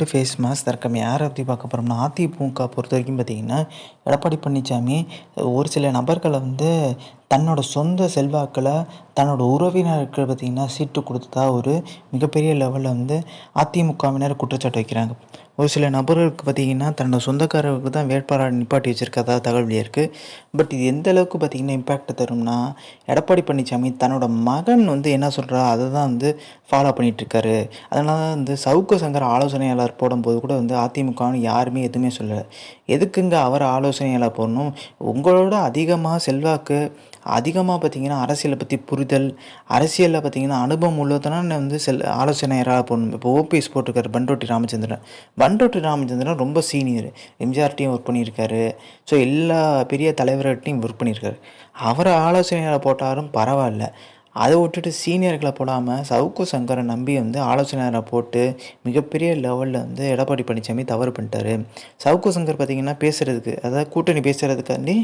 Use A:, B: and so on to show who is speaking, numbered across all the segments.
A: Face mass தர்க்கம் யாரை பற்றி பார்க்க போகிறோம்னா அதிமுக பொறுத்த வரைக்கும் பார்த்தீங்கன்னா எடப்பாடி பழனிசாமி ஒரு சில நபர்களை தன்னோட சொந்த செல்வாக்கில் தன்னோட உறவினருக்கு பார்த்திங்கன்னா சீட்டு கொடுத்ததா ஒரு மிகப்பெரிய லெவலில் அதிமுகவினர் குற்றச்சாட்டு வைக்கிறாங்க. ஒரு சில நபர்களுக்கு பார்த்திங்கன்னா தன்னோட சொந்தக்காரருக்கு தான் வேட்பாளர் நிப்பாட்டி வச்சுருக்கதா தகவல் இருக்குது. பட் இது எந்த அளவுக்கு பார்த்திங்கன்னா இம்பேக்ட் தரும்னா, எடப்பாடி பழனிசாமி தன்னோட மகன் என்ன சொல்கிறா அதை தான் ஃபாலோ பண்ணிகிட்ருக்காரு. அதனால தான் சவுக்கு சங்கர் ஆலோசனையாளர் போடும்போது கூட அதிமுகன்னு யாருமே எதுவுமே சொல்லலை. எதுக்குங்க அவர் ஆலோசனையாளர் போடணும்? உங்களோட அதிகமாக செல்வாக்கு, அதிகமாக பார்த்திங்கன்னா அரசியலை பற்றி புரிதல், அரசியலில் பார்த்திங்கன்னா அனுபவம் உள்ளதெல்லாம் ஆலோசனையராக போடணும். இப்போ ஓபிஎஸ் போட்டிருக்காரு பண்ருட்டி ராமச்சந்திரன். பண்ருட்டி ராமச்சந்திரன் ரொம்ப சீனியர், எம்ஜிஆர்ட்டையும் ஒர்க் பண்ணியிருக்காரு. ஸோ எல்லா பெரிய தலைவர்கிட்டையும் ஒர்க் பண்ணியிருக்காரு. அவரை ஆலோசனையாளர் போட்டாலும் பரவாயில்ல. அதை விட்டுட்டு சீனியர்களை போடாமல் சவுக்கு சங்கரை நம்பி ஆலோசனையாளரை போட்டு மிகப்பெரிய லெவலில் எடப்பாடி பழனிசாமி தவறு பண்ணிட்டாரு. சவுக்கு சங்கர் பார்த்திங்கன்னா பேசுகிறதுக்கு, அதாவது கூட்டணி பேசுகிறதுக்காண்டி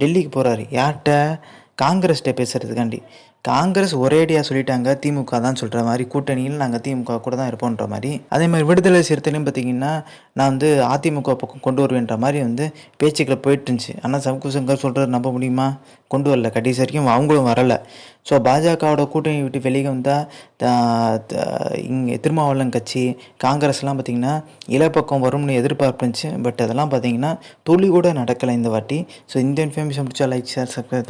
A: டெல்லிக்கு போகிறாரு. யார்கிட்ட? காங்கிரஸ்கிட்ட பேசுகிறதுக்காண்டி. காங்கிரஸ் ஒரேடியாக சொல்லிட்டாங்க திமுக தான் சொல்கிற மாதிரி, கூட்டணியில் நாங்கள் திமுக கூட தான் இருப்போன்ற மாதிரி. அதே மாதிரி விடுதலை சிறுத்தையிலும் பார்த்திங்கன்னா நான் அதிமுக பக்கம் கொண்டு வருவேன்ற மாதிரி பேச்சுக்களை போயிட்டு இருந்துச்சு. ஆனால் சவுக்கு சங்கர் சொல்கிறது நம்ப முடியுமா? கொண்டு வரல. கடைசி வரைக்கும் அவங்களும் வரலை. ஸோ பாஜகவோட கூட்டணி விட்டு வெளியே வந்தால் இங்கே திருமாவளவன் கட்சி, காங்கிரஸ்லாம் பார்த்திங்கன்னா இலப்பக்கம் வரும்னு எதிர்பார்ப்புச்சு. பட் அதெல்லாம் பார்த்திங்கன்னா துளி கூட நடக்கலை இந்த வாட்டி. ஸோ இந்த இன்ஃபர்மேஷன் பிடிச்சா லைக், ஷேர், சப்ஸ்கிரைப்.